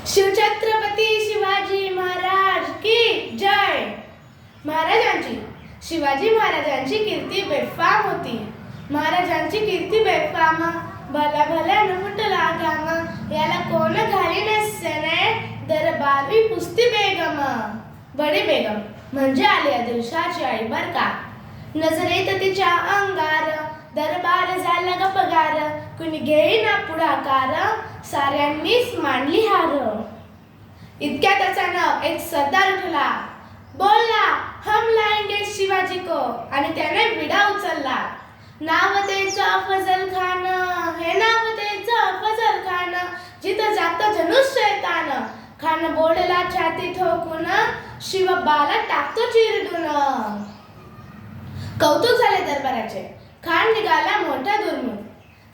शिवछत्रपती शिवाजी महाराज की जय। महाराजांची शिवाजी महाराजांची कीर्ती बेफाम होती। महाराजांची कीर्ती बेफाम, भल्या भल्या नुटला घाम, याला कोण घाली नसने दरबारी पुस्ती बेगम। बडी बेगम म्हणजे आली आदिलशाची आई बर का। नजरेत तिच्या अंगार दरबार झाला गपगार, कुणी घेईना पुढाकार, साऱ्यांनीच मांडली हार। इतक्यात अचानक एक सरदार उठला, बोलला हम लाएंगे शिवाजी को, आणि त्याने विडा उचलला। नाव त्याचं फजल खान, हे नाव त्याचं फजल खान, जिथं जातं जणू शैतान। खान बोलला छाती ठोकून, शिवबाला टाकतो चिरडून। कौतुक झाले दरबाराचे। खान निघाला मोठा दुर्मूळ,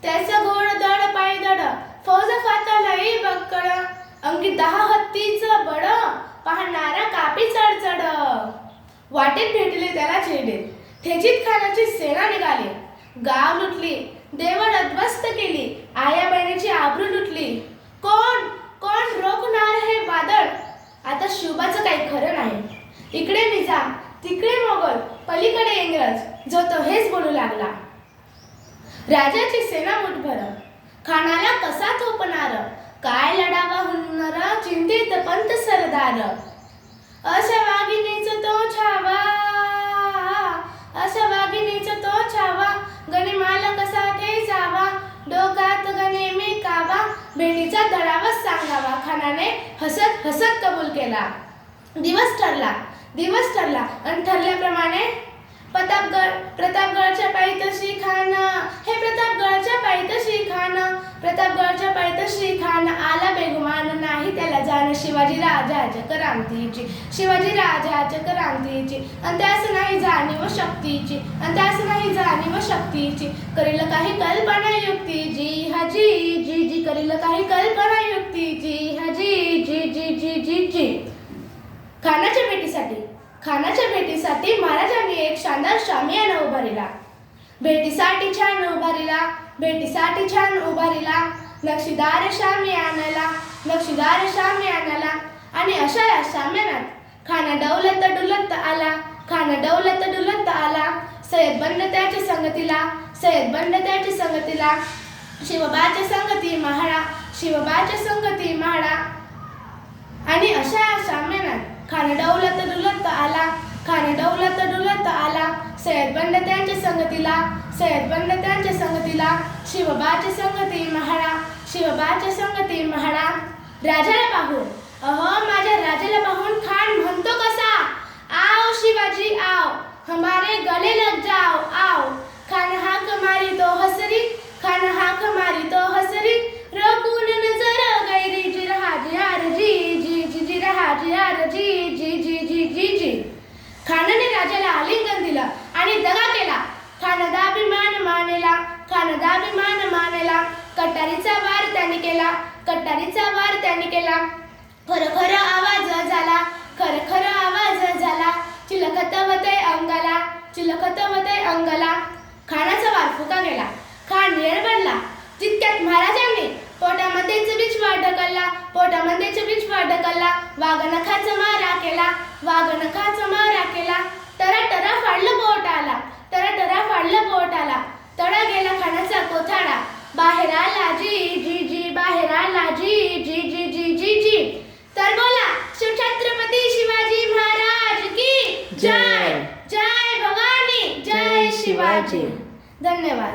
त्याचं घोड दड पाय दड, फौज फातलई बक्कड, अंगी 10 हत्तीचं बड, पाहणारा कापी चढचड। वाटेत भेटले त्याला चिरडे, ठेचीत खानाची सेना निघाली। गाव लुटली, देवळ उद्ध्वस्त केली, आया बहिणीची आबरू लुटली। कोण कोण रोखणार हे वादळ, आता शिवबाचं काही खरं नाही। इकडे निजाम, तिकडे मोगल, पलीकडे इंग्रज, जो तो हेच बोलू लागला। राजाची सेना मुठभर, खानाला कसा थोपणार, काय लढावा हुनर, चिंतित पंत सरदार। अशा वाघिणीचा तो छावा, अशा वाघिणीचा तो छावा, गनिमाला कसा ते जावा, डोकात गणे मी कावा, भेटीचा दडावच सांगावा। खानाने हसत हसत कबूल केला। दिवस ठरला आणि ठरल्याप्रमाणे प्रतापगडच्या पायथ्याशी खान, हे प्रतापगडच्या पायथ्याशी खान, प्रतापगडच्या पायथ्याशी खान, आला बेगुमान नाही त्याला जाण, शिवाजी राजाच्या क्रांतीची, शिवाजी राजाच्या क्रांतीची, आणि त्यास नाही जाणीव शक्तीची, आणि त्यास नाही जाणीव शक्तीची, करील काही कल्पना युक्तीची, हजी जी जी, करील काही कल्पना युक्तीची, हजी जी जी जी जी जी। खानाच्या भेटीसाठी महाराजांनी एक शानदार शामियाना उभारिला। भेटीसाठी छान उभारिला, नक्षीदार शामियानाला, आणि अशा या शामियानात खाना डौलत डुलत आला। सय्यद बंड त्याच्या संगतीला, शिवबाच्या संगती महाळा, आणि अशा या शामियानात खान डौलत डुलत आला। सय्यद बंड त्यांच्या संगतीला, शिवबाच्या संगती महाळा। राजाला पाहून, अहो माझ्या राजाला पाहून खान म्हणतो कसा, आओ शिवाजी आओ, हमारे गले लग जाओ आओ। खान हाक मारी तो हसरी, रकून नजर गैरी, जी रहा जी जी रहा जी। खानाने राजाला आलिंगन दिलं आणि दगा केला। खानादाभिमान मानेला, कटारीचा वार त्याने केला, खर आवाज झाला, चिलखतवते अंगाला, खानाचा वार फुका गेला। खान येरबडला। तितक्यात महाराजांनी पोटामध्येच विचवा ढकलला, वाघनखाचा मारा केला, टरा फाडलं बोट आला, तडा गेला खानाचा कोथाडा, बाहेर आला जी। तर बोला शिवछत्रपती शिवाजी महाराज की जय। जय भवानी, जय शिवाजी। धन्यवाद।